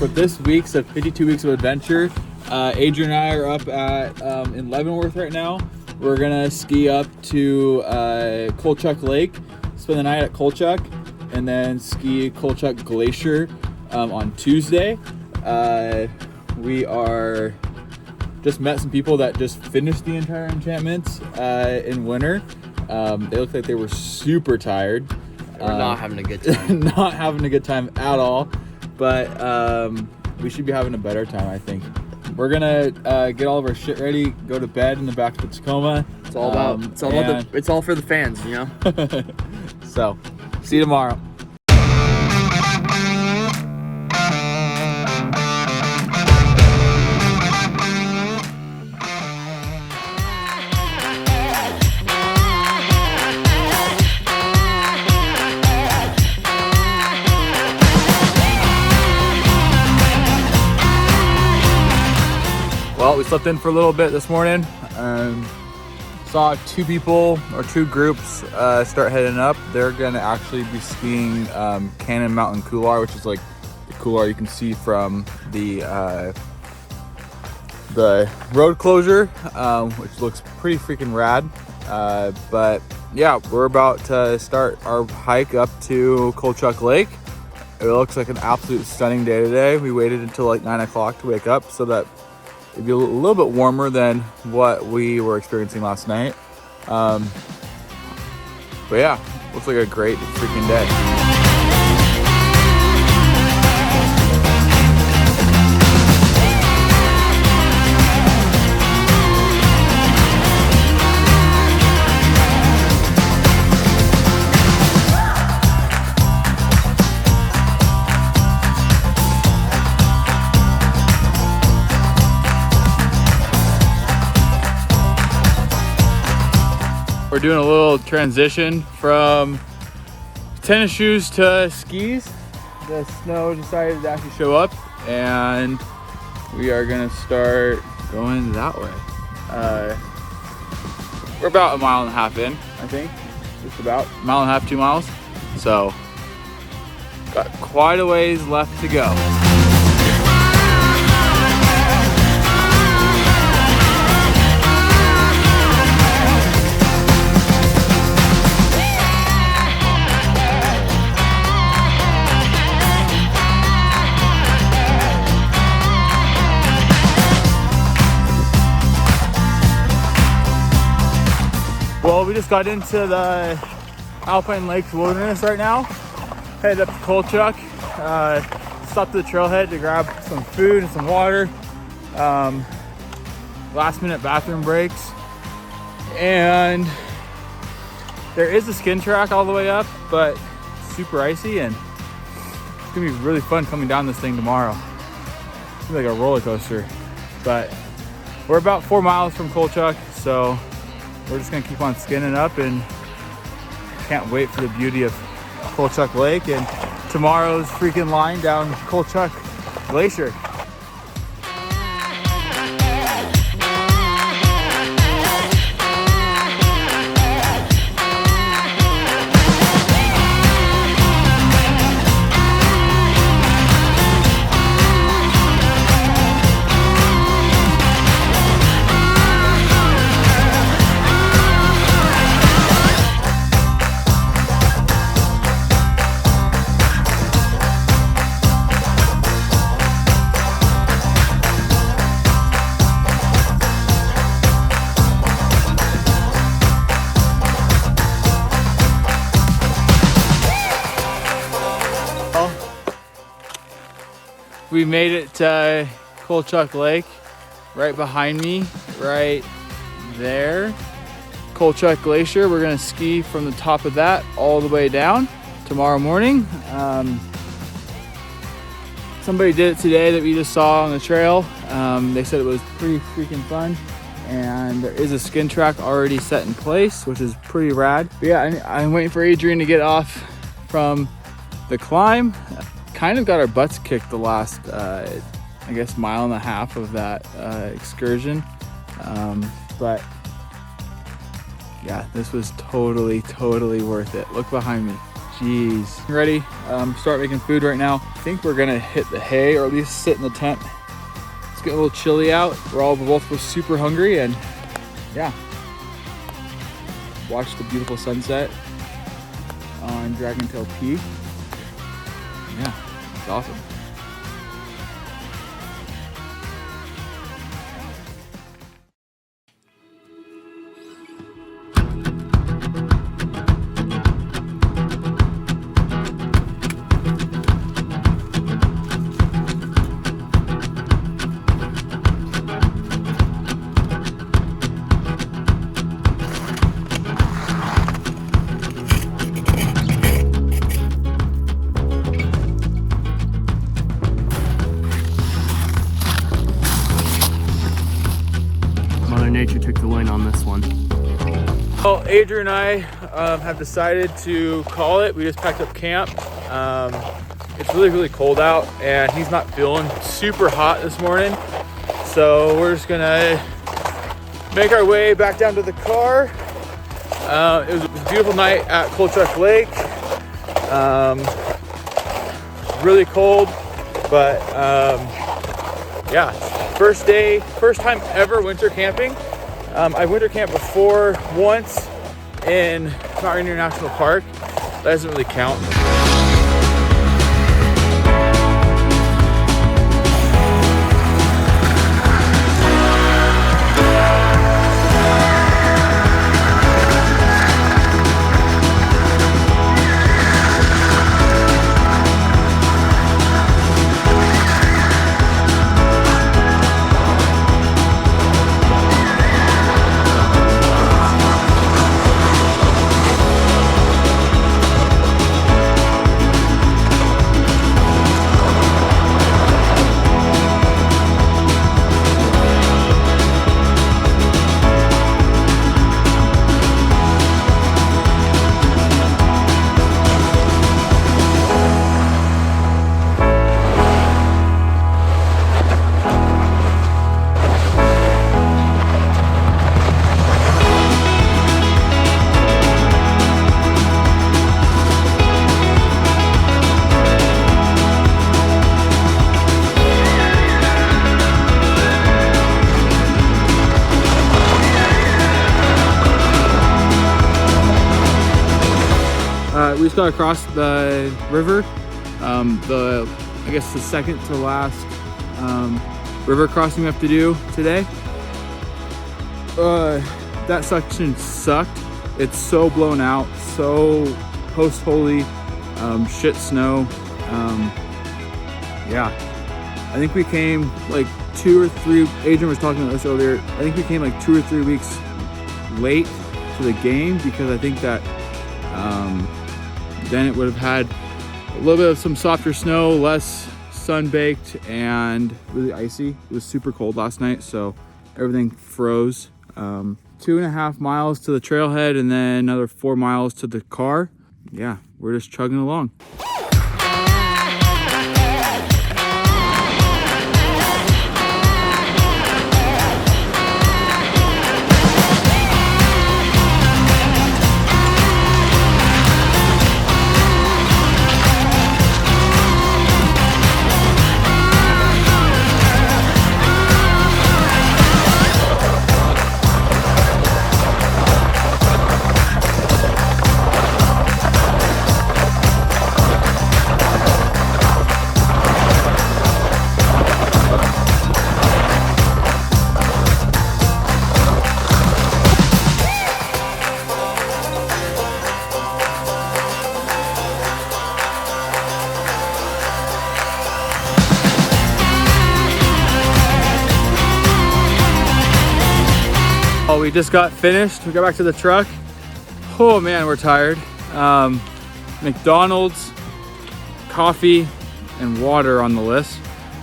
for this week's of 52 Weeks of Adventure. Adrian and I are up at in Leavenworth right now. We're gonna ski up to Colchuck Lake, spend the night at Colchuck, and then ski Colchuck Glacier on Tuesday. We are just met some people that just finished the entire enchantments in winter. They looked like they were super tired. We're not having a good time. Not having a good time at all, but we should be having a better time, I think. We're gonna get all of our shit ready, go to bed in the back of the Tacoma. It's all it's all for the fans, you know. So, see you tomorrow. Well, we slept in for a little bit this morning. Saw two people or two groups start heading up. They're gonna actually be skiing Cannon Mountain Couloir, which is like the couloir you can see from the road closure, which looks pretty freaking rad. But yeah, we're about to start our hike up to Colchuck Lake. It looks like an absolute stunning day today. We waited until like 9 o'clock to wake up so that it'd be a little bit warmer than what we were experiencing last night. But yeah, looks like a great freaking day. We're doing a little transition from tennis shoes to skis. The snow decided to actually show up and we are gonna start going that way. We're about a mile and a half in, I think. Just about a mile and a half, 2 miles. So, got quite a ways left to go. Well, we just got into the Alpine Lakes Wilderness right now. Headed up to Colchuck. Stopped at the trailhead to grab some food and some water. Last minute bathroom breaks. And there is a skin track all the way up, but it's super icy and it's gonna be really fun coming down this thing tomorrow. It's gonna be like a roller coaster. But we're about 4 miles from Colchuck, so we're just gonna keep on skinning up and can't wait for the beauty of Colchuck Lake and tomorrow's freaking line down Colchuck Glacier. We made it to Colchuck Lake, right behind me, right there. Colchuck Glacier, we're gonna ski from the top of that all the way down tomorrow morning. Somebody did it today that we just saw on the trail. They said it was pretty freaking fun. And there is a skin track already set in place, which is pretty rad. But yeah, I'm waiting for Adrian to get off from the climb. Kind of got our butts kicked the last, I guess, mile and a half of that excursion. But yeah, this was totally worth it. Look behind me. Jeez. Ready? Start making food right now. I think we're gonna hit the hay, or at least sit in the tent. It's getting a little chilly out. We're both super hungry, and yeah. Watch the beautiful sunset on Dragontail Peak. Yeah, it's awesome. Nature took the win on this one. Well, Adrian and I have decided to call it. We just packed up camp. It's really cold out, and he's not feeling super hot this morning. So we're just gonna make our way back down to the car. It was a beautiful night at Colchuck Lake. Really cold, but yeah. First time ever winter camping. I've winter camped before once in Mount Rainier National Park. That doesn't really count. We just got across the river, I guess the second to last river crossing we have to do today. That section sucked. It's so blown out, so post-holy, shit snow. Yeah, I think we came like 2 or 3, Adrian was talking about this earlier, I think we came like 2 or 3 weeks late to the game because I think that then it would have had a little bit of some softer snow, less sun-baked, and really icy. It was super cold last night, so everything froze. 2.5 miles to the trailhead and then another 4 miles to the car. Yeah, we're just chugging along. Oh, we just got finished. We got back to the truck. Oh man, we're tired. McDonald's, coffee, and water on the list.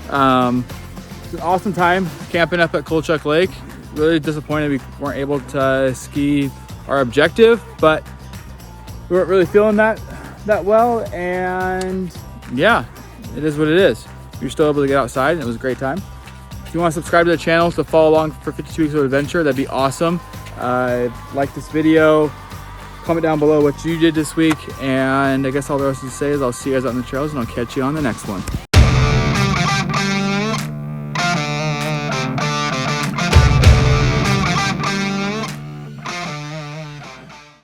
It's an awesome time camping up at Colchuck Lake. Really disappointed we weren't able to ski our objective, but we weren't really feeling that well, and yeah, it is what it is. We were still able to get outside, and it was a great time. If you want to subscribe to the channel to follow along for 52 weeks of adventure, that'd be awesome. Like this video, comment comment down below what you did this week. And I guess all there is to say is I'll see you guys out on the trails, and I'll catch you on the next one.